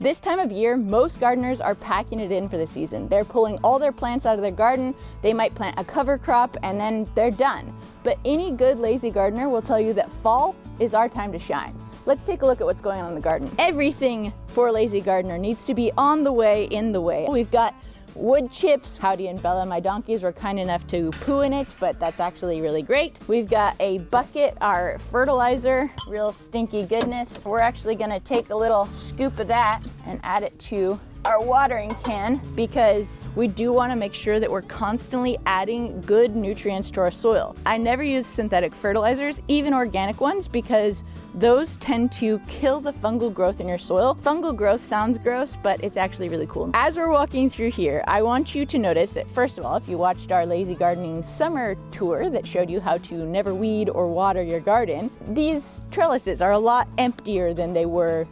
This time of year, most gardeners are packing it in for the season. They're pulling all their plants out of their garden. They might plant a cover crop and then they're done. But any good lazy gardener will tell you that fall is our time to shine. Let's take a look at what's going on in the garden. Everything for a lazy gardener needs to be on the way, in the way. We've got wood chips. Howdy and Bella, my donkeys, were kind enough to poo in it, but that's actually really great. We've got a bucket, our fertilizer, real stinky goodness. We're actually gonna take a little scoop of that and add it to our watering can because we do want to make sure that we're constantly adding good nutrients to our soil. I never use synthetic fertilizers, even organic ones, because those tend to kill the fungal growth in your soil. Fungal growth sounds gross, but it's actually really cool. As we're walking through here, I want you to notice that, first of all, if you watched our lazy gardening summer tour that showed you how to never weed or water your garden, these trellises are a lot emptier than they were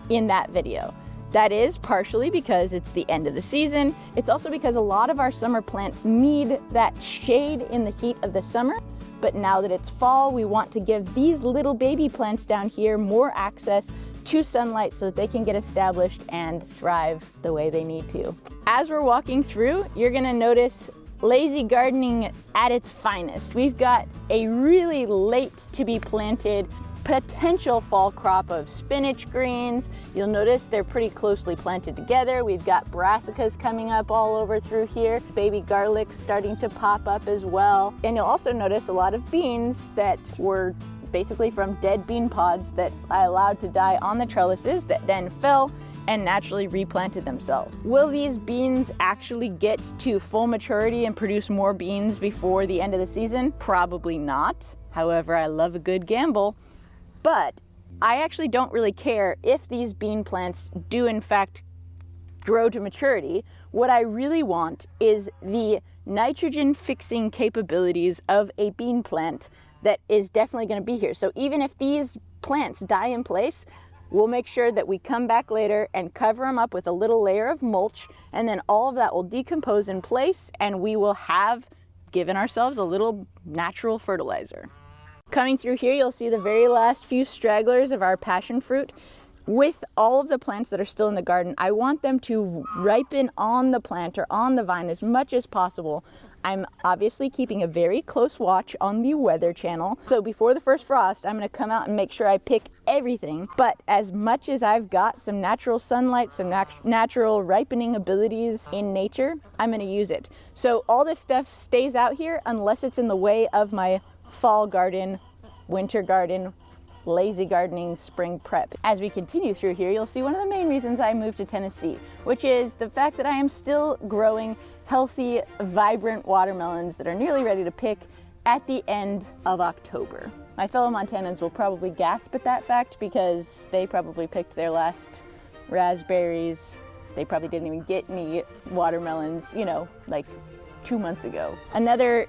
in that video. That is partially because it's the end of the season. It's also because a lot of our summer plants need that shade in the heat of the summer. But now that it's fall, we want to give these little baby plants down here more access to sunlight so that they can get established and thrive the way they need to. As we're walking through, you're gonna notice lazy gardening at its finest. We've got a really late to be planted potential fall crop of spinach greens. You'll notice they're pretty closely planted together. We've got brassicas coming up all over through here. Baby garlic starting to pop up as well. And you'll also notice a lot of beans that were basically from dead bean pods that I allowed to die on the trellises that then fell and naturally replanted themselves. Will these beans actually get to full maturity and produce more beans before the end of the season? Probably not. However, I love a good gamble. But I actually don't really care if these bean plants do in fact grow to maturity. What I really want is the nitrogen fixing capabilities of a bean plant that is definitely going to be here. So even if these plants die in place, we'll make sure that we come back later and cover them up with a little layer of mulch, and then all of that will decompose in place and we will have given ourselves a little natural fertilizer. Coming through here, you'll see the very last few stragglers of our passion fruit. With all of the plants that are still in the garden, I want them to ripen on the plant or on the vine as much as possible. I'm obviously keeping a very close watch on the Weather Channel. So before the first frost, I'm gonna come out and make sure I pick everything. But as much as I've got some natural sunlight, some natural ripening abilities in nature, I'm gonna use it. So all this stuff stays out here unless it's in the way of my fall garden, winter garden, lazy gardening, spring prep. As we continue through here, you'll see one of the main reasons I moved to Tennessee, which is the fact that I am still growing healthy, vibrant watermelons that are nearly ready to pick at the end of October. My fellow Montanans will probably gasp at that fact because they probably picked their last raspberries. They probably didn't even get any watermelons, like 2 months ago. Another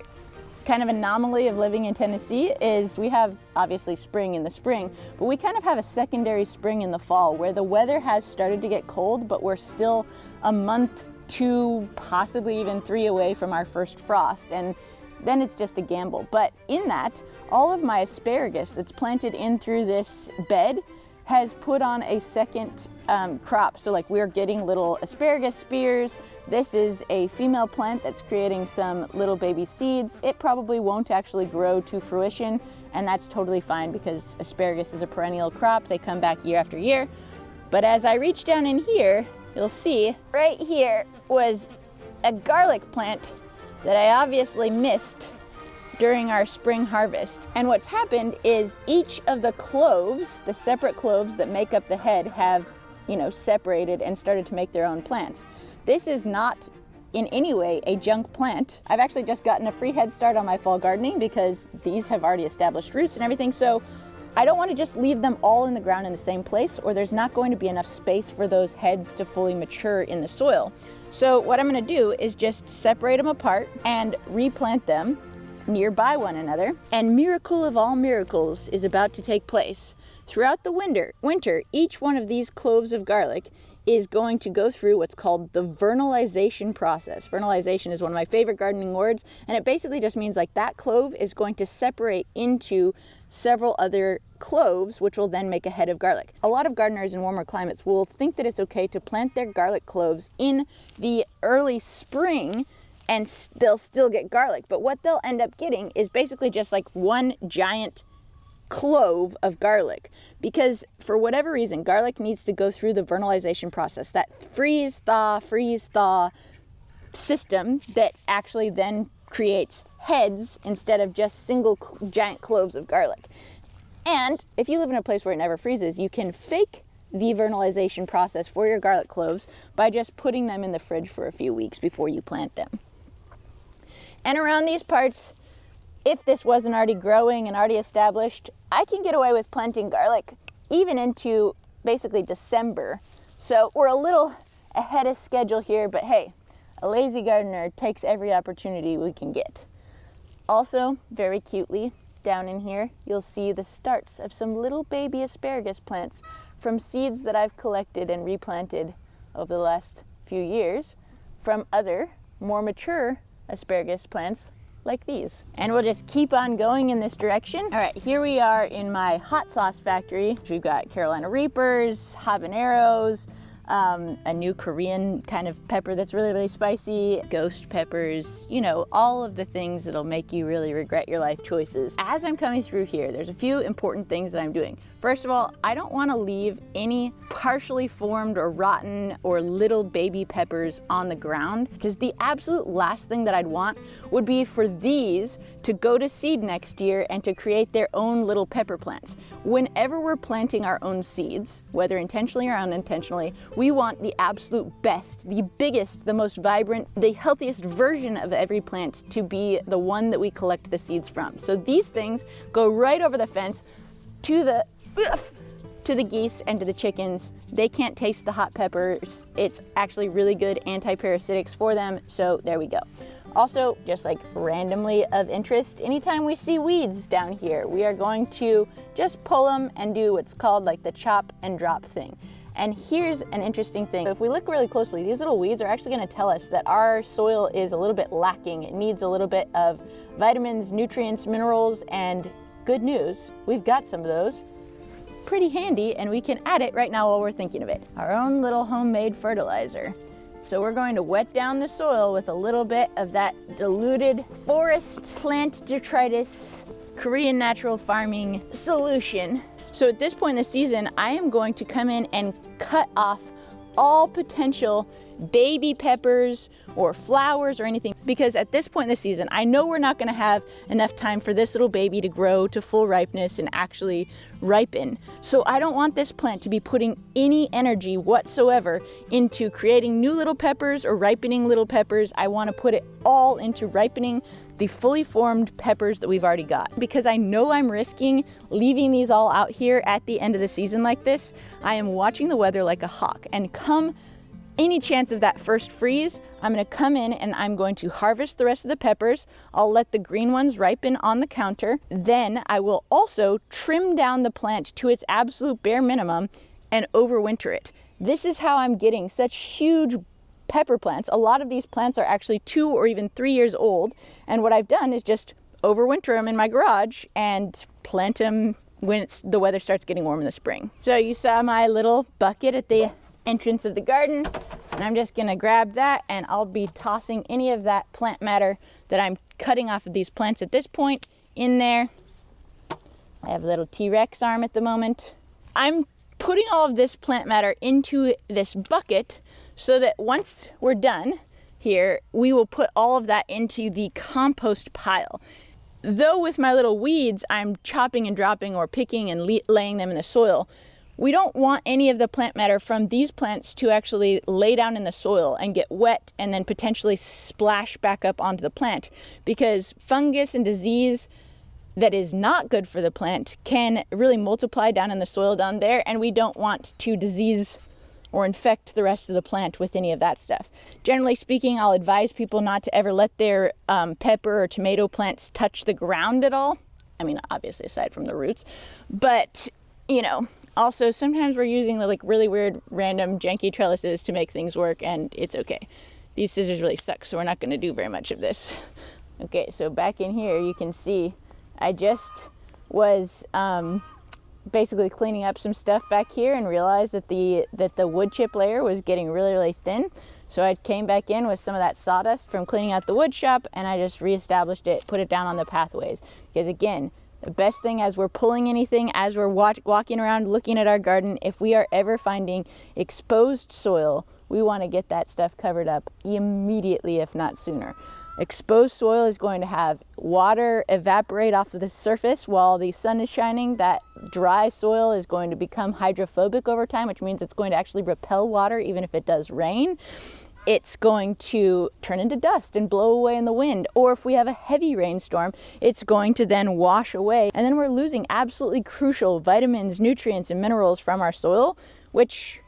kind of anomaly of living in Tennessee is we have obviously spring in the spring, but we kind of have a secondary spring in the fall where the weather has started to get cold, but we're still a month, 2, possibly even 3 away from our first frost, and then it's just a gamble. But in that, all of my asparagus that's planted in through this bed has put on a second crop. So like we're getting little asparagus spears. This is a female plant that's creating some little baby seeds. It probably won't actually grow to fruition, and that's totally fine because asparagus is a perennial crop. They come back year after year. But as I reach down in here, you'll see right here was a garlic plant that I obviously missed during our spring harvest. And what's happened is each of the cloves, the separate cloves that make up the head, have, separated and started to make their own plants. This is not in any way a junk plant. I've actually just gotten a free head start on my fall gardening because these have already established roots and everything. So I don't want to just leave them all in the ground in the same place, or there's not going to be enough space for those heads to fully mature in the soil. So what I'm going to do is just separate them apart and replant them nearby one another, and miracle of all miracles is about to take place. throughout the winter, each one of these cloves of garlic is going to go through what's called the vernalization process. Vernalization is one of my favorite gardening words, and it basically just means like that clove is going to separate into several other cloves, which will then make a head of garlic. A lot of gardeners in warmer climates will think that it's okay to plant their garlic cloves in the early spring and they'll still get garlic. But what they'll end up getting is basically just like one giant clove of garlic, because for whatever reason garlic needs to go through the vernalization process, that freeze thaw system that actually then creates heads instead of just single giant cloves of garlic. And if you live in a place where it never freezes, you can fake the vernalization process for your garlic cloves by just putting them in the fridge for a few weeks before you plant them. And around these parts, if this wasn't already growing and already established, I can get away with planting garlic even into basically December. So we're a little ahead of schedule here, but hey, a lazy gardener takes every opportunity we can get. Also, very cutely, down in here, you'll see the starts of some little baby asparagus plants from seeds that I've collected and replanted over the last few years from other, more mature asparagus plants like these. And we'll just keep on going in this direction. All right, here we are in my hot sauce factory. We've got Carolina Reapers, habaneros, a new Korean kind of pepper that's really, really spicy, ghost peppers, you know, all of the things that'll make you really regret your life choices. As I'm coming through here, there's a few important things that I'm doing. First of all, I don't want to leave any partially formed or rotten or little baby peppers on the ground, because the absolute last thing that I'd want would be for these to go to seed next year and to create their own little pepper plants. Whenever we're planting our own seeds, whether intentionally or unintentionally, we want the absolute best, the biggest, the most vibrant, the healthiest version of every plant to be the one that we collect the seeds from. So these things go right over the fence to the geese and to the chickens. They can't taste the hot peppers. It's actually really good anti-parasitics for them, so there we go. Also, just like randomly of interest, anytime we see weeds down here, we are going to just pull them and do what's called like the chop and drop thing. And here's an interesting thing. If we look really closely, these little weeds are actually going to tell us that our soil is a little bit lacking. It needs a little bit of vitamins, nutrients, minerals, and good news, we've got some of those pretty handy, and we can add it right now while we're thinking of it. Our own little homemade fertilizer. So we're going to wet down the soil with a little bit of that diluted forest plant detritus Korean natural farming solution. So at this point in the season, I am going to come in and cut off all potential baby peppers or flowers or anything, because at this point in the season, I know we're not going to have enough time for this little baby to grow to full ripeness and actually ripen. So I don't want this plant to be putting any energy whatsoever into creating new little peppers or ripening little peppers. I want to put it all into ripening the fully formed peppers that we've already got, because I know I'm risking leaving these all out here at the end of the season like this. I am watching the weather like a hawk, and come any chance of that first freeze, I'm going to come in and I'm going to harvest the rest of the peppers. I'll let the green ones ripen on the counter. Then I will also trim down the plant to its absolute bare minimum and overwinter it. This is how I'm getting such huge pepper plants. A lot of these plants are actually 2 or even 3 years old. And what I've done is just overwinter them in my garage and plant them when the weather starts getting warm in the spring. So you saw my little bucket at the entrance of the garden, and I'm just gonna grab that, and I'll be tossing any of that plant matter that I'm cutting off of these plants at this point in there. I have a little T-Rex arm at the moment. I'm putting all of this plant matter into this bucket so that once we're done here, we will put all of that into the compost pile. Though with my little weeds, I'm chopping and dropping or picking and laying them in the soil, we don't want any of the plant matter from these plants to actually lay down in the soil and get wet and then potentially splash back up onto the plant, because fungus and disease that is not good for the plant can really multiply down in the soil down there, and we don't want to disease or infect the rest of the plant with any of that stuff. Generally speaking, I'll advise people not to ever let their pepper or tomato plants touch the ground at all. I mean, obviously aside from the roots, but you know, also sometimes we're using the like really weird, random, janky trellises to make things work, and it's okay. These scissors really suck, so we're not going to do very much of this. Okay, so back in here you can see I just was basically cleaning up some stuff back here and realized that the wood chip layer was getting really, really thin. So I came back in with some of that sawdust from cleaning out the wood shop, and I just reestablished it, put it down on the pathways. Because again, the best thing as we're pulling anything, as we're walking around looking at our garden, if we are ever finding exposed soil, we want to get that stuff covered up immediately, if not sooner. Exposed soil is going to have water evaporate off of the surface while the sun is shining. That dry soil is going to become hydrophobic over time, which means it's going to actually repel water even if it does rain. It's going to turn into dust and blow away in the wind. Or if we have a heavy rainstorm, it's going to then wash away. And then we're losing absolutely crucial vitamins, nutrients, and minerals from our soil, which,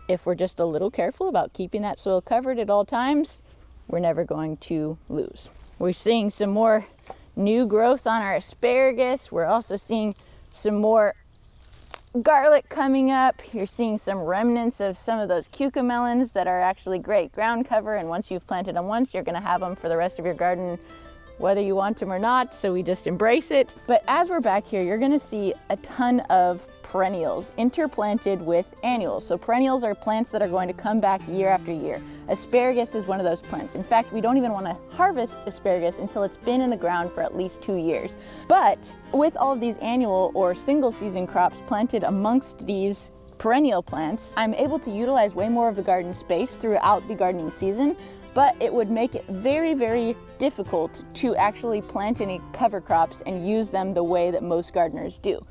if we're just a little careful about keeping that soil covered at all times, we're never going to lose. We're seeing some more new growth on our asparagus. We're also seeing some more garlic coming up. You're seeing some remnants of some of those cucamelons that are actually great ground cover, and once you've planted them once, you're going to have them for the rest of your garden, whether you want them or not, so we just embrace it. But as we're back here, you're going to see a ton of perennials interplanted with annuals. So perennials are plants that are going to come back year after year. Asparagus is one of those plants. In fact, we don't even want to harvest asparagus until it's been in the ground for at least 2 years. But with all of these annual or single season crops planted amongst these perennial plants, I'm able to utilize way more of the garden space throughout the gardening season, but it would make it very, very difficult to actually plant any cover crops and use them the way that most gardeners do.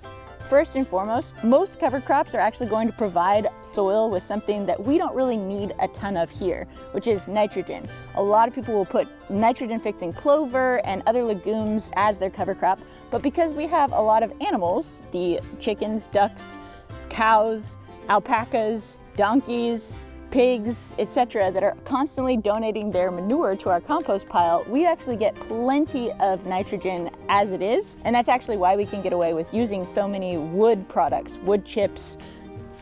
First and foremost, most cover crops are actually going to provide soil with something that we don't really need a ton of here, which is nitrogen. A lot of people will put nitrogen-fixing clover and other legumes as their cover crop, but because we have a lot of animals, the chickens, ducks, cows, alpacas, donkeys, pigs, etc., that are constantly donating their manure to our compost pile, we actually get plenty of nitrogen as it is, and that's actually why we can get away with using so many wood products, wood chips,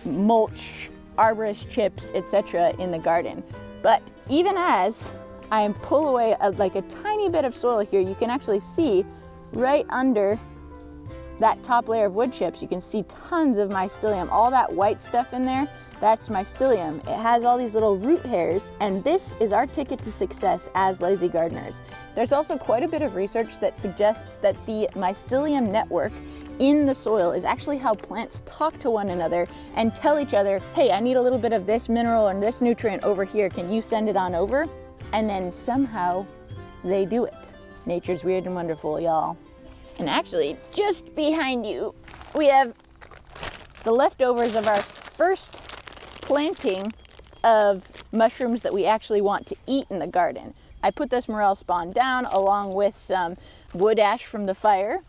mulch, arborist chips, etc. in the garden. But even as I pull away like a tiny bit of soil here, you can actually see right under that top layer of wood chips, you can see tons of mycelium. All that white stuff in there, that's mycelium. It has all these little root hairs, and this is our ticket to success as lazy gardeners. There's also quite a bit of research that suggests that the mycelium network in the soil is actually how plants talk to one another and tell each other, hey, I need a little bit of this mineral and this nutrient over here, can you send it on over? And then somehow they do it. Nature's weird and wonderful, y'all. And actually, just behind you, we have the leftovers of our first planting of mushrooms that we actually want to eat in the garden. I put this morel spawn down along with some wood ash from the fire,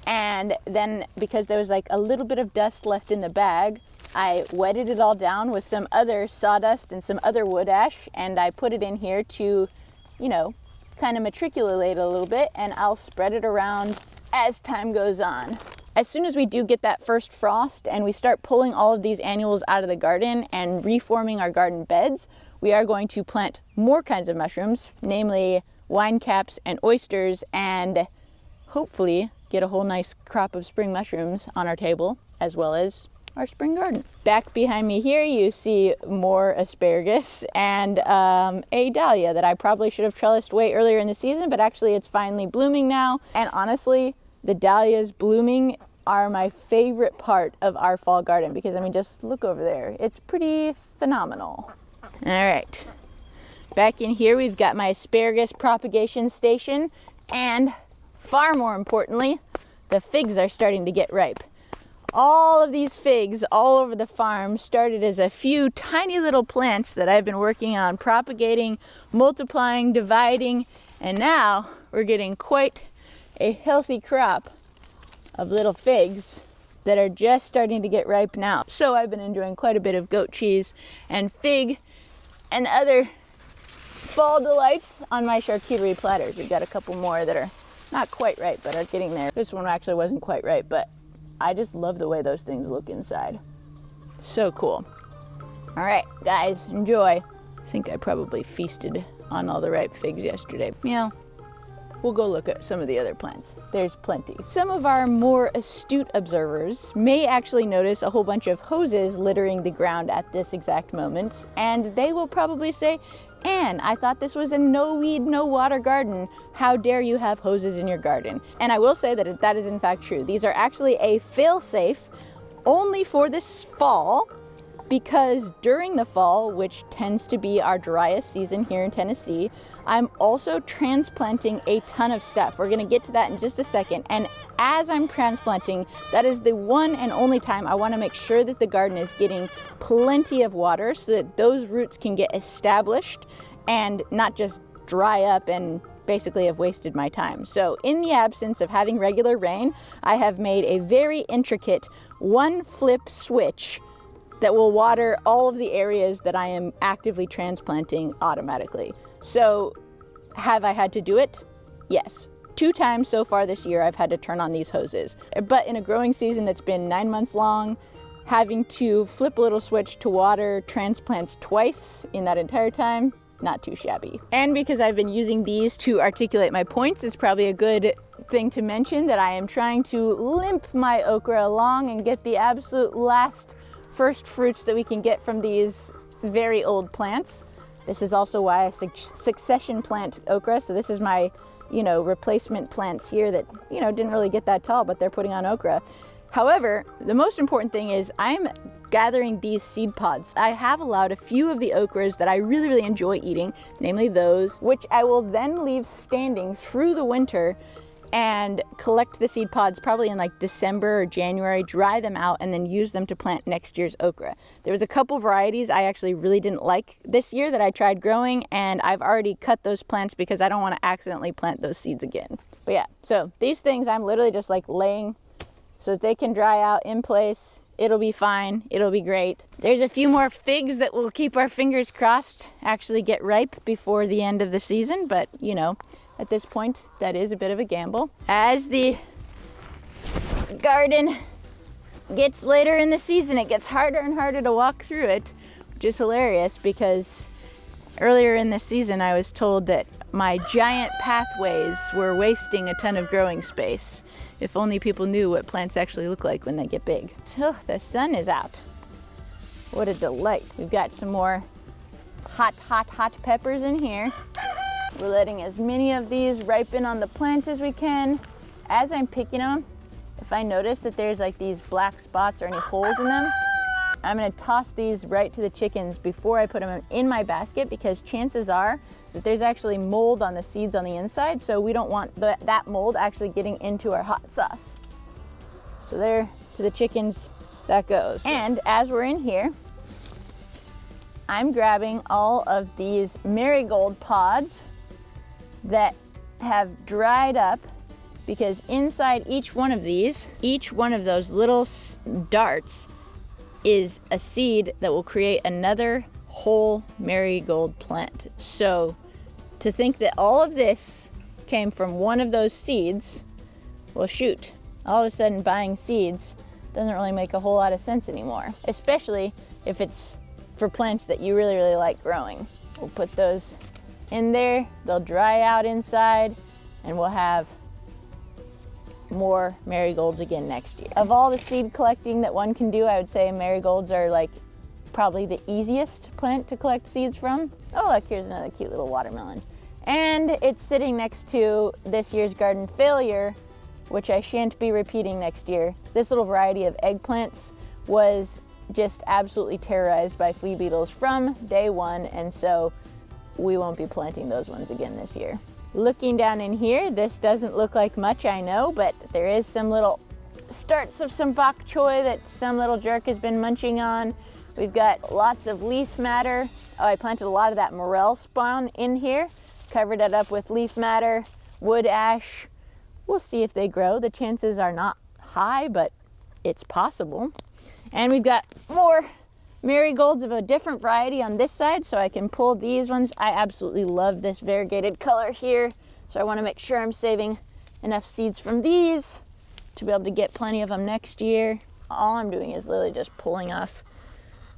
and then because there was like a little bit of dust left in the bag, I wetted it all down with some other sawdust and some other wood ash, and I put it in here to, you know, kind of matriculate a little bit, and I'll spread it around as time goes on. As soon as we do get that first frost and we start pulling all of these annuals out of the garden and reforming our garden beds, we are going to plant more kinds of mushrooms, namely wine caps and oysters, and hopefully get a whole nice crop of spring mushrooms on our table, as well as our spring garden. Back behind me here, you see more asparagus and a dahlia that I probably should have trellised way earlier in the season, but actually it's finally blooming now. And honestly, the dahlias blooming are my favorite part of our fall garden because, I mean, just look over there. It's pretty phenomenal. All right. Back in here, we've got my asparagus propagation station, and far more importantly, the figs are starting to get ripe. All of these figs all over the farm started as a few tiny little plants that I've been working on propagating, multiplying, dividing, and now we're getting quite a healthy crop of little figs that are just starting to get ripe now. So I've been enjoying quite a bit of goat cheese and fig and other fall delights on my charcuterie platters. We've got a couple more that are not quite ripe, but are getting there. This one actually wasn't quite ripe, but I just love the way those things look inside. So cool. All right, guys, enjoy. I think I probably feasted on all the ripe figs yesterday. Meow. We'll go look at some of the other plants. There's plenty. Some of our more astute observers may actually notice a whole bunch of hoses littering the ground at this exact moment, and they will probably say, Anne, I thought this was a no weed, no water garden. How dare you have hoses in your garden? And I will say that that is in fact true. These are actually a fail-safe only for this fall, because during the fall, which tends to be our driest season here in Tennessee, I'm also transplanting a ton of stuff. We're gonna get to that in just a second. And as I'm transplanting, that is the one and only time I wanna make sure that the garden is getting plenty of water so that those roots can get established and not just dry up and basically have wasted my time. So in the absence of having regular rain, I have made a very intricate one flip switch that will water all of the areas that I am actively transplanting automatically. So have I had to do it? Yes. 2 times so far this year I've had to turn on these hoses. But in a growing season that's been 9 months long, having to flip a little switch to water transplants twice in that entire time, not too shabby. And because I've been using these to articulate my points, it's probably a good thing to mention that I am trying to limp my okra along and get the absolute last first fruits that we can get from these very old plants. This is also why I succession plant okra. So this is my, replacement plants here that, didn't really get that tall, but they're putting on okra. However, the most important thing is I'm gathering these seed pods. I have allowed a few of the okras that I really, really enjoy eating, namely those, which I will then leave standing through the winter and collect the seed pods probably in like December or January, dry them out, and then use them to plant next year's okra. There was a couple varieties I actually really didn't like this year that I tried growing, and I've already cut those plants because I don't want to accidentally plant those seeds again. But yeah, so these things I'm literally just like laying so that they can dry out in place. It'll be fine. It'll be great. There's a few more figs that will keep our fingers crossed actually get ripe before the end of the season, but at this point, that is a bit of a gamble. As the garden gets later in the season, it gets harder and harder to walk through it, which is hilarious because earlier in the season, I was told that my giant pathways were wasting a ton of growing space. If only people knew what plants actually look like when they get big. So the sun is out. What a delight. We've got some more hot peppers in here. We're letting as many of these ripen on the plant as we can. As I'm picking them, if I notice that there's like these black spots or any holes in them, I'm gonna toss these right to the chickens before I put them in my basket, because chances are that there's actually mold on the seeds on the inside, so we don't want that mold actually getting into our hot sauce. So there, to the chickens that goes. And as we're in here, I'm grabbing all of these marigold pods that have dried up, because inside each one of those little darts is a seed that will create another whole marigold plant. So to think that all of this came from one of those seeds, well shoot, all of a sudden buying seeds doesn't really make a whole lot of sense anymore, especially if it's for plants that you really, really like growing. We'll put those in there, they'll dry out inside, and we'll have more marigolds again next year. Of all the seed collecting that one can do, I would say marigolds are like probably the easiest plant to collect seeds from. Oh look, here's another cute little watermelon. And it's sitting next to this year's garden failure, which I shan't be repeating next year. This little variety of eggplants was just absolutely terrorized by flea beetles from day one, and so we won't be planting those ones again this year. Looking down in here, this doesn't look like much, I know, but there is some little starts of some bok choy that some little jerk has been munching on. We've got lots of leaf matter. Oh, I planted a lot of that morel spawn in here, covered it up with leaf matter, wood ash. We'll see if they grow. The chances are not high, but it's possible. And we've got more marigolds of a different variety on this side, so I can pull these ones. I absolutely love this variegated color here, so I want to make sure I'm saving enough seeds from these to be able to get plenty of them next year. All I'm doing is literally just pulling off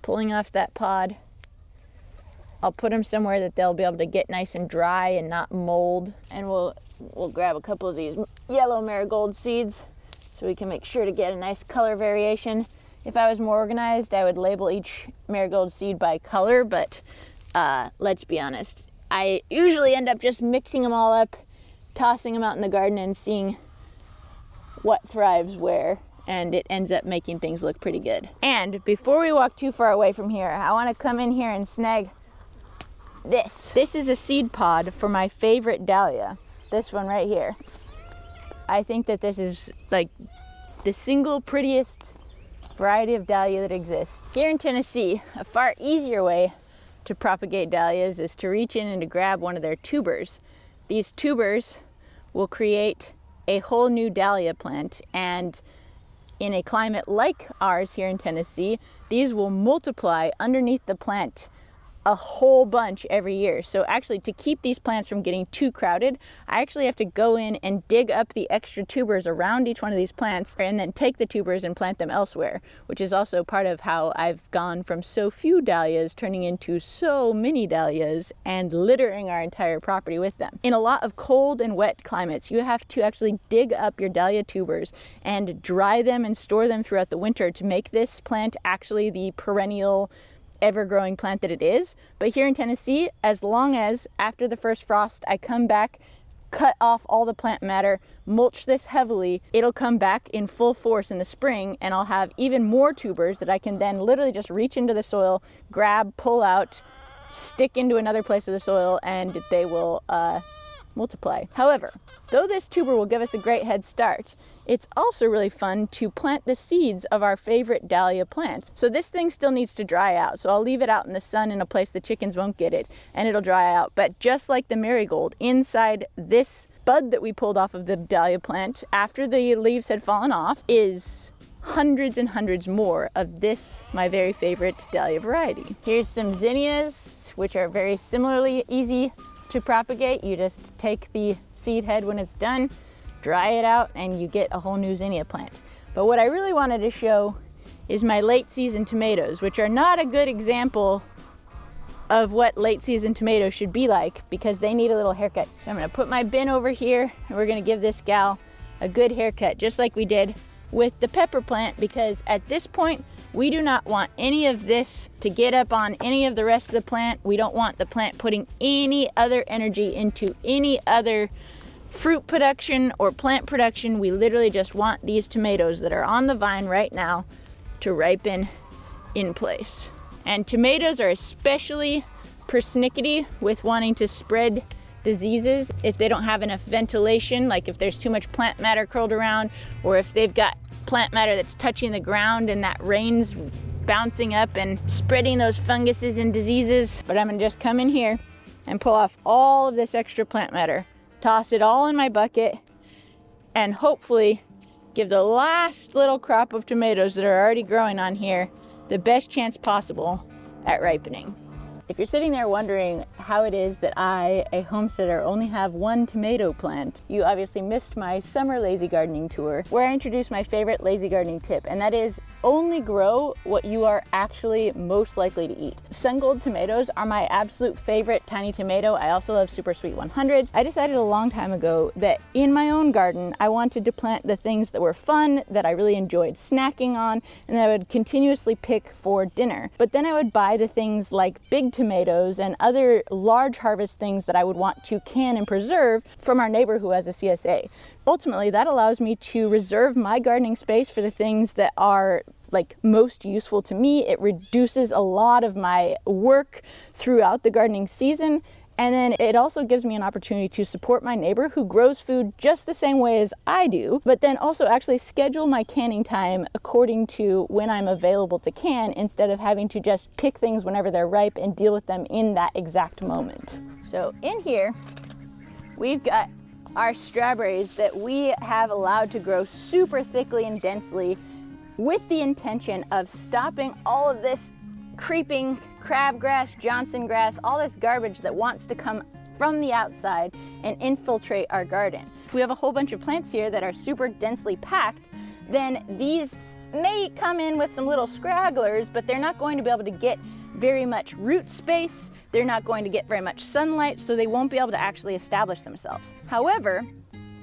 that pod. I'll put them somewhere that they'll be able to get nice and dry and not mold. And we'll grab a couple of these yellow marigold seeds so we can make sure to get a nice color variation. If I was more organized, I would label each marigold seed by color, but let's be honest, I usually end up just mixing them all up, tossing them out in the garden and seeing what thrives where, and it ends up making things look pretty good. And before we walk too far away from here, I want to come in here and snag this. This is a seed pod for my favorite dahlia, this one right here. I think that this is like the single prettiest variety of dahlia that exists. Here in Tennessee, a far easier way to propagate dahlias is to reach in and to grab one of their tubers. These tubers will create a whole new dahlia plant, and in a climate like ours here in Tennessee, these will multiply underneath the plant a whole bunch every year. So actually, to keep these plants from getting too crowded, I actually have to go in and dig up the extra tubers around each one of these plants and then take the tubers and plant them elsewhere, which is also part of how I've gone from so few dahlias turning into so many dahlias and littering our entire property with them. In a lot of cold and wet climates, you have to actually dig up your dahlia tubers and dry them and store them throughout the winter to make this plant actually the perennial ever-growing plant that it is. But here in Tennessee, as long as after the first frost I come back, cut off all the plant matter, mulch this heavily, it'll come back in full force in the spring, and I'll have even more tubers that I can then literally just reach into the soil, grab, pull out, stick into another place of the soil, and they will multiply. However, though this tuber will give us a great head start, it's also really fun to plant the seeds of our favorite dahlia plants. So this thing still needs to dry out, so I'll leave it out in the sun in a place the chickens won't get it, and it'll dry out. But just like the marigold, inside this bud that we pulled off of the dahlia plant after the leaves had fallen off is hundreds and hundreds more of this, my very favorite dahlia variety. Here's some zinnias, which are very similarly easy to propagate. You just take the seed head when it's done, dry it out, and you get a whole new zinnia plant. But what I really wanted to show is my late season tomatoes, which are not a good example of what late season tomatoes should be like because they need a little haircut. So I'm gonna put my bin over here and we're gonna give this gal a good haircut, just like we did with the pepper plant, because at this point we do not want any of this to get up on any of the rest of the plant. We don't want the plant putting any other energy into any other fruit production or plant production. We literally just want these tomatoes that are on the vine right now to ripen in place. And tomatoes are especially persnickety with wanting to spread diseases if they don't have enough ventilation, like if there's too much plant matter curled around, or if they've got plant matter that's touching the ground and that rain's bouncing up and spreading those funguses and diseases. But I'm gonna just come in here and pull off all of this extra plant matter, toss it all in my bucket, and hopefully give the last little crop of tomatoes that are already growing on here the best chance possible at ripening. If you're sitting there wondering how it is that I, a homesteader, only have one tomato plant, you obviously missed my summer lazy gardening tour, where I introduced my favorite lazy gardening tip, and that is only grow what you are actually most likely to eat. Sun-Gold tomatoes are my absolute favorite tiny tomato. I also love Super Sweet 100s. I decided a long time ago that in my own garden, I wanted to plant the things that were fun, that I really enjoyed snacking on, and that I would continuously pick for dinner. But then I would buy the things like big tomatoes and other large harvest things that I would want to can and preserve from our neighbor who has a CSA. Ultimately, that allows me to reserve my gardening space for the things that are like most useful to me. It reduces a lot of my work throughout the gardening season. And then it also gives me an opportunity to support my neighbor who grows food just the same way as I do, but then also actually schedule my canning time according to when I'm available to can, instead of having to just pick things whenever they're ripe and deal with them in that exact moment. So in here, we've got our strawberries that we have allowed to grow super thickly and densely with the intention of stopping all of this creeping crabgrass, Johnson grass, all this garbage that wants to come from the outside and infiltrate our garden. If we have a whole bunch of plants here that are super densely packed, then these may come in with some little scragglers, but they're not going to be able to get very much root space. They're not going to get very much sunlight, so they won't be able to actually establish themselves. However,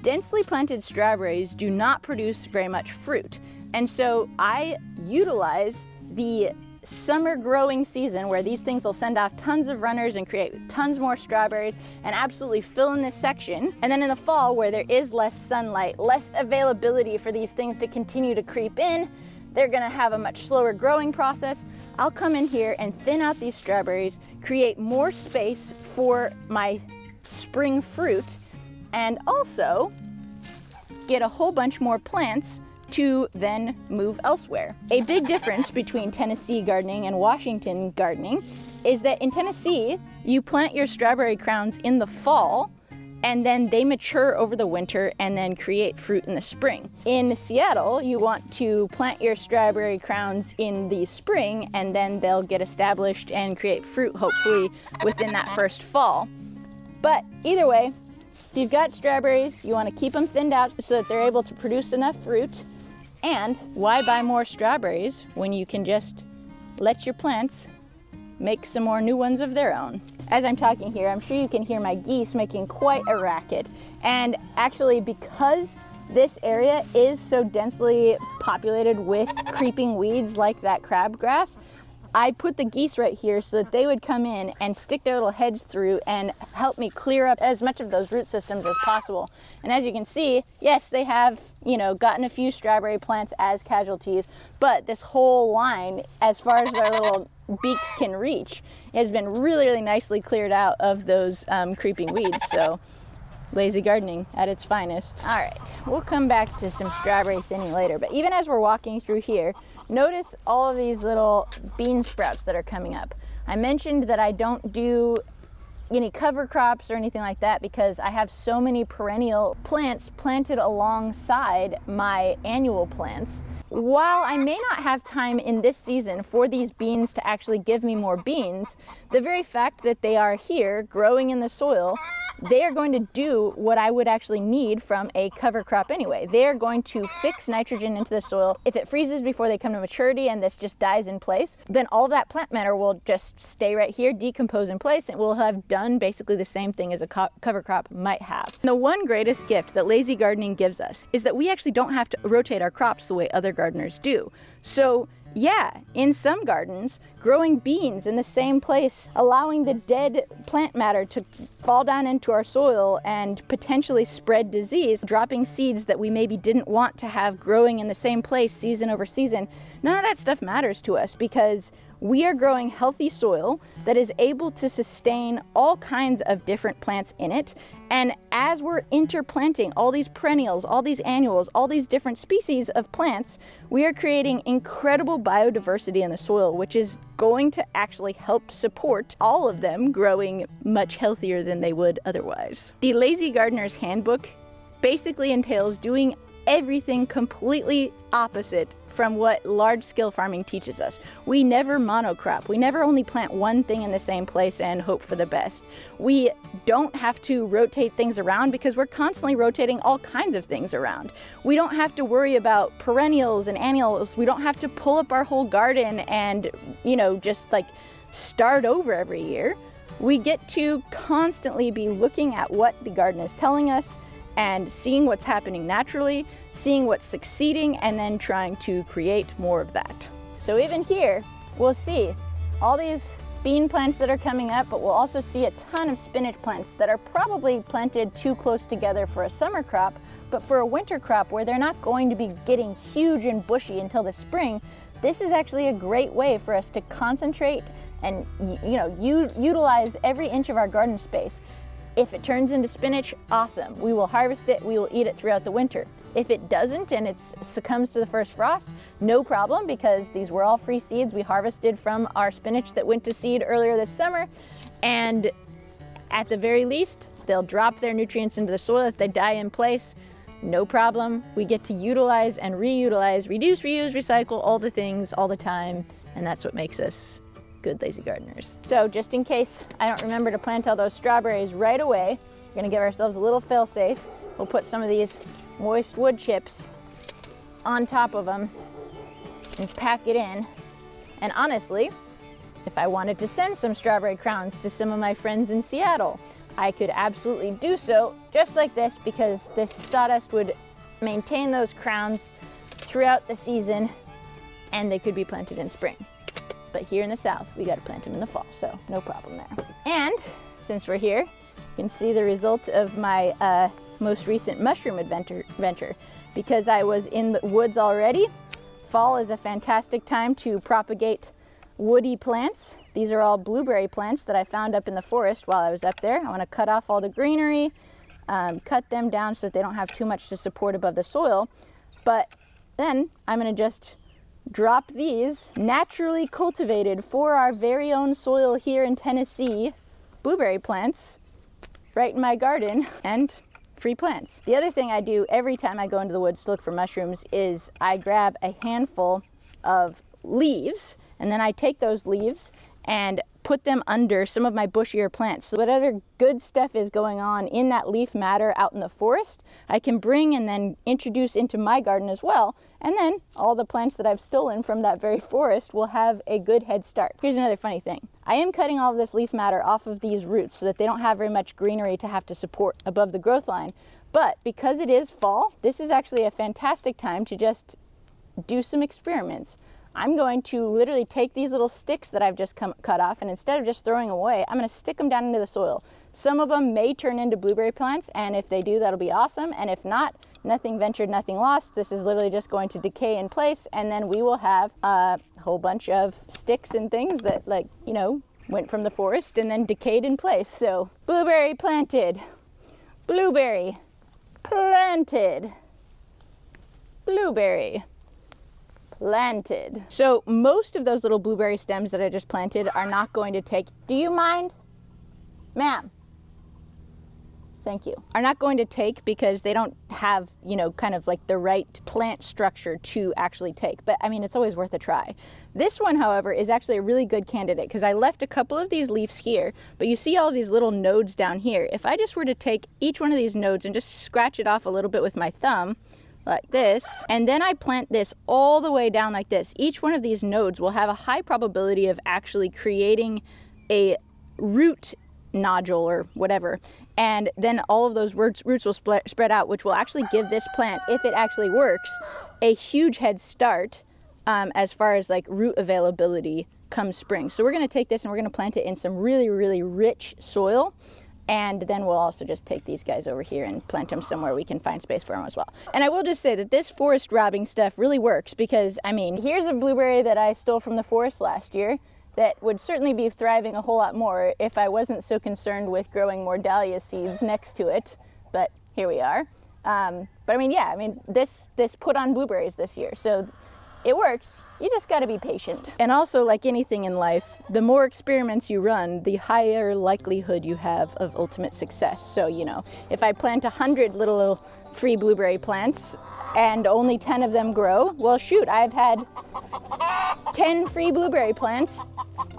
densely planted strawberries do not produce very much fruit. And so I utilize the summer growing season where these things will send off tons of runners and create tons more strawberries and absolutely fill in this section. And then in the fall, where there is less sunlight, less availability for these things to continue to creep in, they're gonna have a much slower growing process. I'll come in here and thin out these strawberries, create more space for my spring fruit, and also get a whole bunch more plants to then move elsewhere. A big difference between Tennessee gardening and Washington gardening is that in Tennessee, you plant your strawberry crowns in the fall, and then they mature over the winter and then create fruit in the spring. In Seattle, you want to plant your strawberry crowns in the spring, and then they'll get established and create fruit, hopefully within that first fall. But either way, if you've got strawberries, you want to keep them thinned out so that they're able to produce enough fruit. And why buy more strawberries when you can just let your plants make some more new ones of their own? As I'm talking here, I'm sure you can hear my geese making quite a racket. And actually, because this area is so densely populated with creeping weeds like that crabgrass, I put the geese right here so that they would come in and stick their little heads through and help me clear up as much of those root systems as possible. And as you can see, yes, they have, gotten a few strawberry plants as casualties, but this whole line, as far as their little beaks can reach, has been really, really nicely cleared out of those creeping weeds. So lazy gardening at its finest. All right, we'll come back to some strawberry thinning later, but even as we're walking through here, notice all of these little bean sprouts that are coming up. I mentioned that I don't do any cover crops or anything like that because I have so many perennial plants planted alongside my annual plants. While I may not have time in this season for these beans to actually give me more beans, the very fact that they are here growing in the soil, they are going to do what I would actually need from a cover crop anyway. They are going to fix nitrogen into the soil. If it freezes before they come to maturity and this just dies in place, then all that plant matter will just stay right here, decompose in place, and we'll have done basically the same thing as a cover crop might have. The one greatest gift that lazy gardening gives us is that we actually don't have to rotate our crops the way other gardeners do. So yeah, in some gardens, growing beans in the same place, allowing the dead plant matter to fall down into our soil and potentially spread disease, dropping seeds that we maybe didn't want to have growing in the same place season over season, none of that stuff matters to us because we are growing healthy soil that is able to sustain all kinds of different plants in it. And as we're interplanting all these perennials, all these annuals, all these different species of plants, we are creating incredible biodiversity in the soil, which is going to actually help support all of them growing much healthier than they would otherwise. The Lazy Gardener's Handbook basically entails doing everything completely opposite from what large-scale farming teaches us. We never monocrop. We never only plant one thing in the same place and hope for the best. We don't have to rotate things around because we're constantly rotating all kinds of things around. We don't have to worry about perennials and annuals. We don't have to pull up our whole garden and, just like start over every year. We get to constantly be looking at what the garden is telling us and seeing what's happening naturally, seeing what's succeeding, and then trying to create more of that. So even here, we'll see all these bean plants that are coming up, but we'll also see a ton of spinach plants that are probably planted too close together for a summer crop, but for a winter crop where they're not going to be getting huge and bushy until the spring, this is actually a great way for us to concentrate and utilize every inch of our garden space. If it turns into spinach, awesome. We will harvest it, we will eat it throughout the winter. If it doesn't and it succumbs to the first frost, no problem, because these were all free seeds we harvested from our spinach that went to seed earlier this summer. And at the very least, they'll drop their nutrients into the soil. If they die in place, no problem. We get to utilize and reutilize, reduce, reuse, recycle, all the things all the time. And that's what makes us good lazy gardeners. So just in case I don't remember to plant all those strawberries right away, we're gonna give ourselves a little fail-safe. We'll put some of these moist wood chips on top of them and pack it in. And honestly, if I wanted to send some strawberry crowns to some of my friends in Seattle, I could absolutely do so just like this, because this sawdust would maintain those crowns throughout the season and they could be planted in spring. But here in the South, we gotta plant them in the fall, so no problem there. And since we're here, you can see the result of my most recent mushroom adventure. Because I was in the woods already, fall is a fantastic time to propagate woody plants. These are all blueberry plants that I found up in the forest while I was up there. I want to cut off all the greenery, cut them down so that they don't have too much to support above the soil. But then I'm going to just drop these naturally cultivated for our very own soil here in Tennessee blueberry plants right in my garden, and free plants. The other thing I do every time I go into the woods to look for mushrooms is I grab a handful of leaves, and then I take those leaves and put them under some of my bushier plants. So whatever good stuff is going on in that leaf matter out in the forest, I can bring and then introduce into my garden as well. And then all the plants that I've stolen from that very forest will have a good head start. Here's another funny thing. I am cutting all of this leaf matter off of these roots so that they don't have very much greenery to have to support above the growth line. But because it is fall, this is actually a fantastic time to just do some experiments. I'm going to literally take these little sticks that I've just cut off, and instead of just throwing away, I'm going to stick them down into the soil. Some of them may turn into blueberry plants, and if they do, that'll be awesome. And if not, nothing ventured, nothing lost. This is literally just going to decay in place, and then we will have a whole bunch of sticks and things that, like, you know, went from the forest and then decayed in place. So blueberry planted, blueberry planted, blueberry planted. So most of those little blueberry stems that I just planted are not going to take, do you mind? Ma'am. Thank you. Are not going to take because they don't have, you know, kind of like the right plant structure to actually take. But I mean, it's always worth a try. This one, however, is actually a really good candidate because I left a couple of these leaves here, but you see all these little nodes down here. If I just were to take each one of these nodes and just scratch it off a little bit with my thumb, like this, and then I plant this all the way down like this, each one of these nodes will have a high probability of actually creating a root nodule or whatever, and then all of those roots will spread out, which will actually give this plant, if it actually works, a huge head start as far as like root availability come spring. So we're going to take this and we're going to plant it in some really, really rich soil. And then we'll also just take these guys over here and plant them somewhere we can find space for them as well. And I will just say that this forest robbing stuff really works because, I mean, here's a blueberry that I stole from the forest last year that would certainly be thriving a whole lot more if I wasn't so concerned with growing more dahlia seeds next to it. But here we are. But I mean, yeah, I mean, this put on blueberries this year. So it works. You just got to be patient. And also, like anything in life, the more experiments you run, the higher likelihood you have of ultimate success. So, you know, if I plant 100 little free blueberry plants and only 10 of them grow, well, shoot, I've had 10 free blueberry plants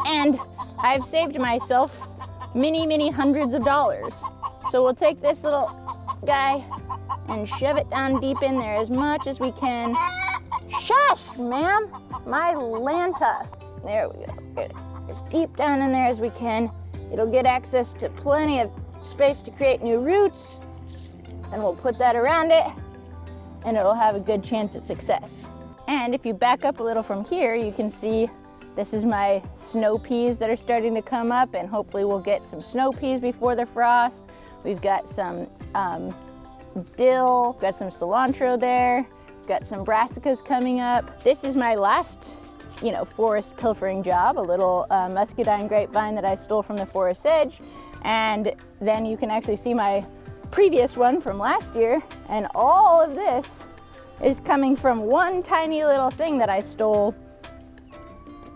and I've saved myself many, many hundreds of dollars. So we'll take this little guy and shove it down deep in there as much as we can. Shush, ma'am, my Lanta. There we go. Get it as deep down in there as we can. It'll get access to plenty of space to create new roots. And we'll put that around it and it'll have a good chance at success. And if you back up a little from here, you can see this is my snow peas that are starting to come up, and hopefully we'll get some snow peas before the frost. We've got some dill, got some cilantro there. Got some brassicas coming up. This is my last, you know, forest pilfering job, a little muscadine grapevine that I stole from the forest edge. And then you can actually see my previous one from last year. And all of this is coming from one tiny little thing that I stole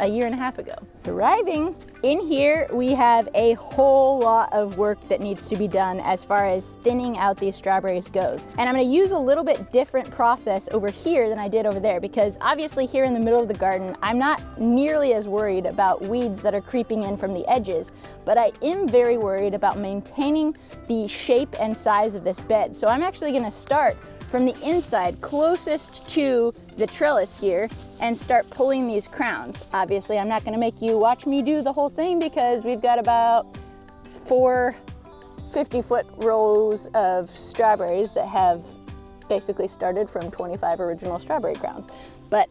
a year and a half ago. Thriving. In here, we have a whole lot of work that needs to be done as far as thinning out these strawberries goes. And I'm gonna use a little bit different process over here than I did over there, because obviously here in the middle of the garden, I'm not nearly as worried about weeds that are creeping in from the edges, but I am very worried about maintaining the shape and size of this bed. So I'm actually gonna start from the inside closest to the trellis here and start pulling these crowns. Obviously, I'm not gonna make you watch me do the whole thing because we've got about 4 50-foot rows of strawberries that have basically started from 25 original strawberry crowns. But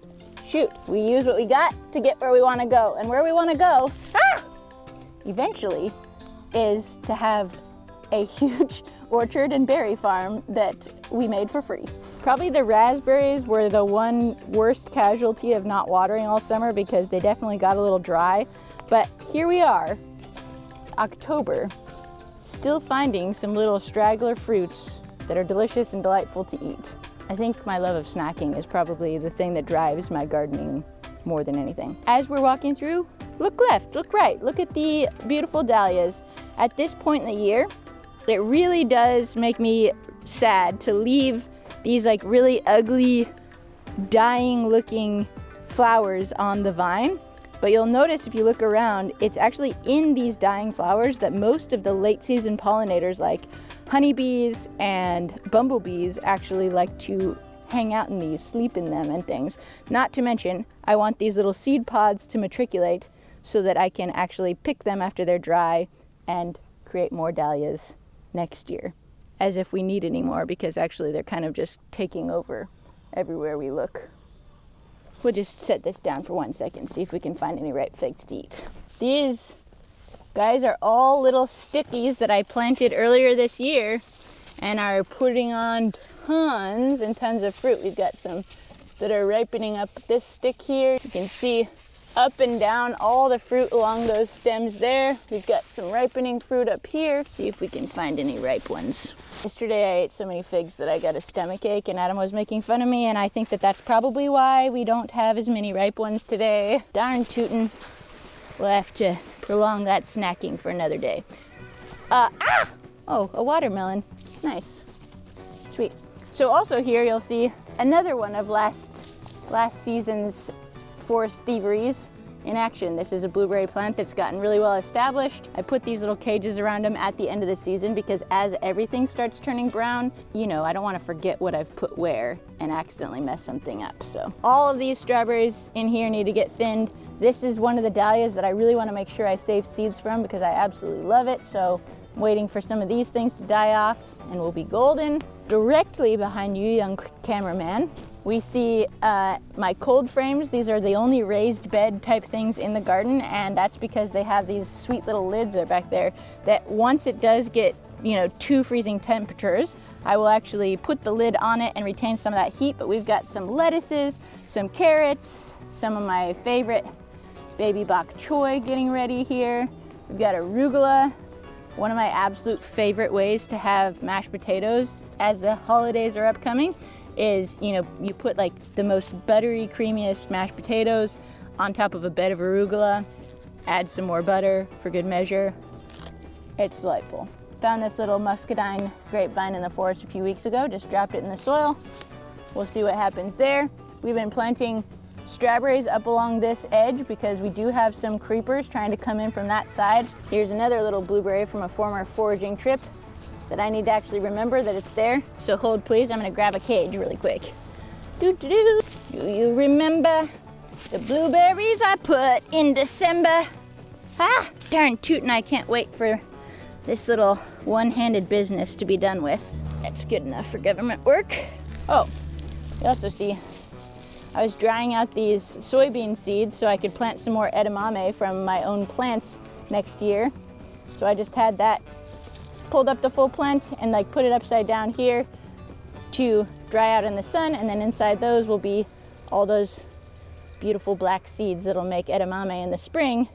shoot, we use what we got to get where we wanna go. And where we wanna go, eventually, is to have a huge orchard and berry farm that we made for free. Probably the raspberries were the one worst casualty of not watering all summer because they definitely got a little dry. But here we are, October, still finding some little straggler fruits that are delicious and delightful to eat. I think my love of snacking is probably the thing that drives my gardening more than anything. As we're walking through, look left, look right, look at the beautiful dahlias. At this point in the year, it really does make me sad to leave these like really ugly, dying looking flowers on the vine. But you'll notice if you look around, it's actually in these dying flowers that most of the late season pollinators like honeybees and bumblebees actually like to hang out in these, sleep in them and things. Not to mention, I want these little seed pods to matriculate so that I can actually pick them after they're dry and create more dahlias next year. As if we need any more, because actually they're kind of just taking over everywhere we look. We'll just set this down for 1 second, see if we can find any ripe figs to eat. These guys are all little stickies that I planted earlier this year and are putting on tons and tons of fruit. We've got some that are ripening up this stick here. You can see up and down all the fruit along those stems there. We've got some ripening fruit up here. See if we can find any ripe ones. Yesterday I ate so many figs that I got a stomach ache and Adam was making fun of me, and I think that that's probably why we don't have as many ripe ones today. Darn tootin'. We'll have to prolong that snacking for another day. Oh, a watermelon. Nice. Sweet. So also here you'll see another one of last season's forest thieveries in action. This is a blueberry plant that's gotten really well established. I put these little cages around them at the end of the season because as everything starts turning brown, you know, I don't want to forget what I've put where and accidentally mess something up. So all of these strawberries in here need to get thinned. This is one of the dahlias that I really want to make sure I save seeds from because I absolutely love it. So I'm waiting for some of these things to die off and we'll be golden. Directly behind you, young cameraman, we see my cold frames. These are the only raised bed type things in the garden, and that's because they have these sweet little lids that are back there that once it does get, you know, to freezing temperatures, I will actually put the lid on it and retain some of that heat. But we've got some lettuces, some carrots, some of my favorite baby bok choy getting ready here. We've got arugula. One of my absolute favorite ways to have mashed potatoes as the holidays are upcoming is, you know, you put like the most buttery, creamiest mashed potatoes on top of a bed of arugula, add some more butter for good measure. It's delightful. Found this little muscadine grapevine in the forest a few weeks ago, just dropped it in the soil. We'll see what happens there. We've been planting strawberries up along this edge because we do have some creepers trying to come in from that side. Here's another little blueberry from a former foraging trip that I need to actually remember that it's there. So hold please, I'm gonna grab a cage really quick. Do you remember the blueberries I put in December? Darn tootin', I can't wait for this little one-handed business to be done with. That's good enough for government work. Oh, you also see I was drying out these soybean seeds so I could plant some more edamame from my own plants next year. So I just had that pulled up the full plant and like put it upside down here to dry out in the sun, and then inside those will be all those beautiful black seeds that'll make edamame in the spring,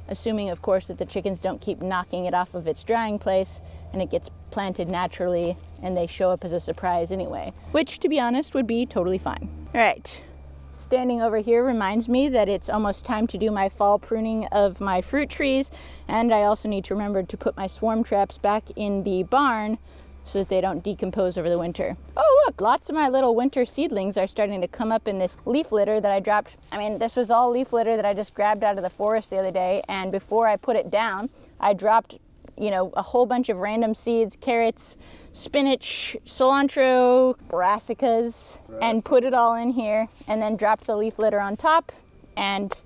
assuming of course that the chickens don't keep knocking it off of its drying place and it gets planted naturally and they show up as a surprise anyway, which to be honest would be totally fine. All right. Standing over here reminds me that it's almost time to do my fall pruning of my fruit trees, and I also need to remember to put my swarm traps back in the barn so that they don't decompose over the winter. Oh look, lots of my little winter seedlings are starting to come up in this leaf litter that I dropped. I mean, this was all leaf litter that I just grabbed out of the forest the other day, and before I put it down, I dropped you know, a whole bunch of random seeds, carrots, spinach, cilantro, brassicas, and put it all in here, and then dropped the leaf litter on top. And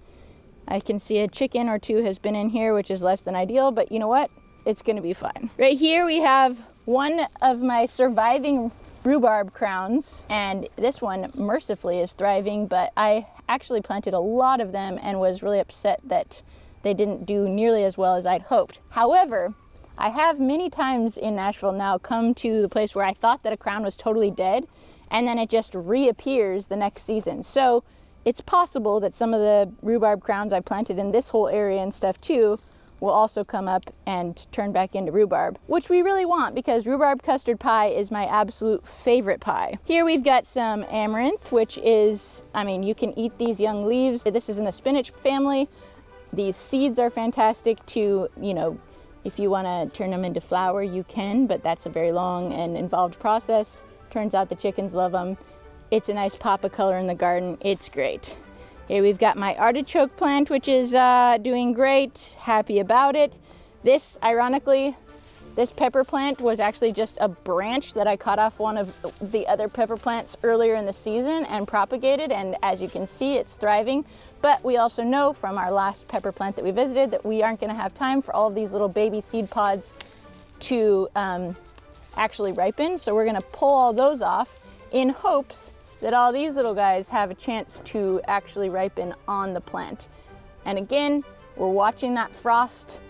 I can see a chicken or two has been in here, which is less than ideal, but you know what? It's gonna be fine. Right here we have one of my surviving rhubarb crowns, and this one mercifully is thriving, but I actually planted a lot of them and was really upset that they didn't do nearly as well as I'd hoped. However, I have many times in Nashville now come to the place where I thought that a crown was totally dead, and then it just reappears the next season. So it's possible that some of the rhubarb crowns I planted in this whole area and stuff too will also come up and turn back into rhubarb, which we really want because rhubarb custard pie is my absolute favorite pie. Here we've got some amaranth, which is, I mean, you can eat these young leaves. This is in the spinach family. These seeds are fantastic to, you know, if you want to turn them into flour, you can, but that's a very long and involved process. Turns out the chickens love them. It's a nice pop of color in the garden. It's great. Here we've got my artichoke plant, which is doing great. Happy about it. This, ironically, this pepper plant was actually just a branch that I cut off one of the other pepper plants earlier in the season and propagated, and as you can see, it's thriving. But we also know from our last pepper plant that we visited that we aren't going to have time for all of these little baby seed pods to actually ripen, so we're going to pull all those off in hopes that all these little guys have a chance to actually ripen on the plant. And again, we're watching that frost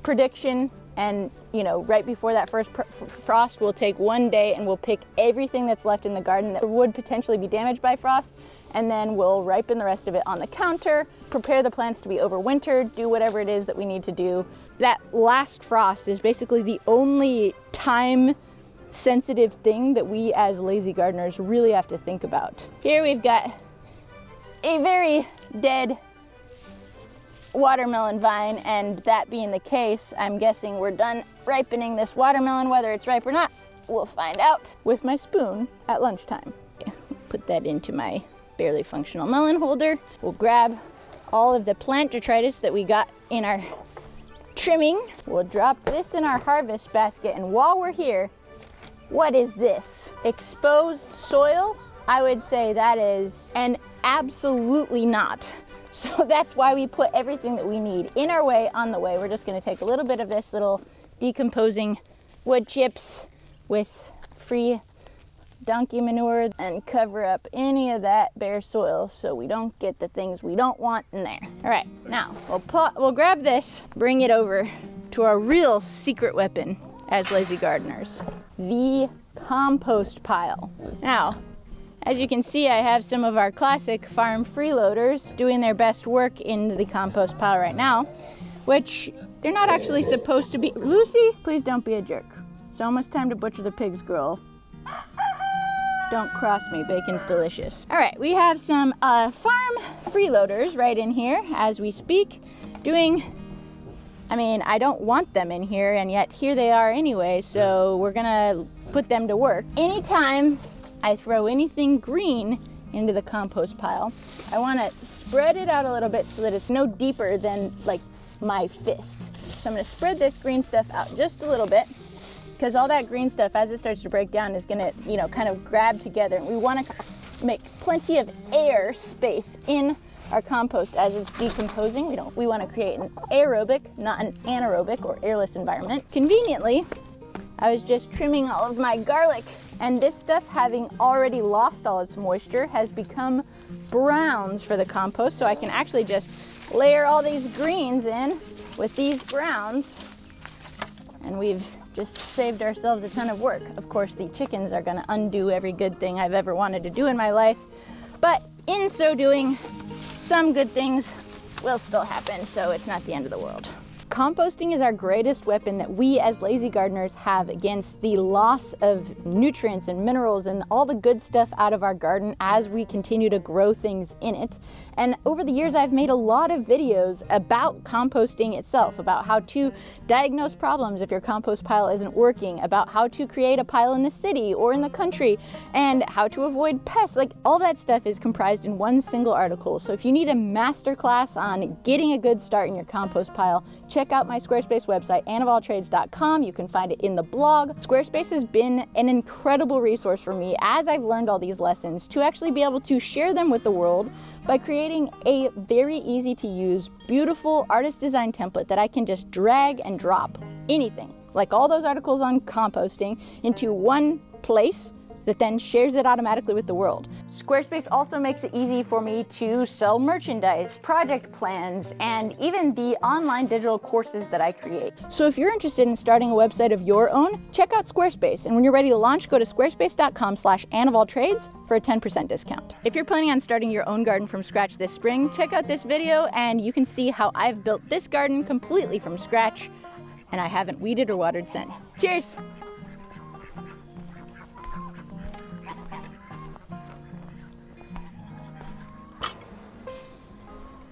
prediction, and you know, right before that first frost, we'll take one day and we'll pick everything that's left in the garden that would potentially be damaged by frost, and then we'll ripen the rest of it on the counter, prepare the plants to be overwintered, do whatever it is that we need to do. That last frost is basically the only time sensitive thing that we as lazy gardeners really have to think about. Here we've got a very dead watermelon vine, and that being the case, I'm guessing we're done ripening this watermelon. Whether it's ripe or not, we'll find out with my spoon at lunchtime. Okay, put that into my barely functional melon holder. We'll grab all of the plant detritus that we got in our trimming. We'll drop this in our harvest basket, and while we're here, what is this? Exposed soil? I would say that is an absolutely not. So that's why we put everything that we need in our way on the way. We're just gonna take a little bit of this little decomposing wood chips with free donkey manure and cover up any of that bare soil so we don't get the things we don't want in there. All right, now we'll grab this, bring it over to our real secret weapon as lazy gardeners, the compost pile. Now, as you can see, I have some of our classic farm freeloaders doing their best work in the compost pile right now, which they're not actually supposed to be. Lucy, please don't be a jerk. It's almost time to butcher the pigs, girl. Don't cross me, bacon's delicious. All right, we have some farm freeloaders right in here as we speak, doing, I mean, I don't want them in here, and yet here they are anyway, so we're gonna put them to work. Anytime I throw anything green into the compost pile, I wanna spread it out a little bit so that it's no deeper than like my fist. So I'm gonna spread this green stuff out just a little bit, because all that green stuff, as it starts to break down, is gonna, you know, kind of grab together. And we wanna make plenty of air space in our compost as it's decomposing. We want to create an aerobic, not an anaerobic or airless environment. Conveniently, I was just trimming all of my garlic, and this stuff, having already lost all its moisture, has become browns for the compost, so I can actually just layer all these greens in with these browns, and we've just saved ourselves a ton of work. Of course, the chickens are gonna undo every good thing I've ever wanted to do in my life, but in so doing, some good things will still happen, so it's not the end of the world. Composting is our greatest weapon that we as lazy gardeners have against the loss of nutrients and minerals and all the good stuff out of our garden as we continue to grow things in it. And over the years, I've made a lot of videos about composting itself, about how to diagnose problems if your compost pile isn't working, about how to create a pile in the city or in the country, and how to avoid pests. Like, all that stuff is comprised in one single article. So if you need a masterclass on getting a good start in your compost pile, check out my Squarespace website, annofalltrades.com. You can find it in the blog. Squarespace has been an incredible resource for me as I've learned all these lessons to actually be able to share them with the world by creating a very easy to use, beautiful artist design template that I can just drag and drop anything, like all those articles on composting, into one place that then shares it automatically with the world. Squarespace also makes it easy for me to sell merchandise, project plans, and even the online digital courses that I create. So if you're interested in starting a website of your own, check out Squarespace. And when you're ready to launch, go to squarespace.com/annofalltrades for a 10% discount. If you're planning on starting your own garden from scratch this spring, check out this video and you can see how I've built this garden completely from scratch, and I haven't weeded or watered since. Cheers!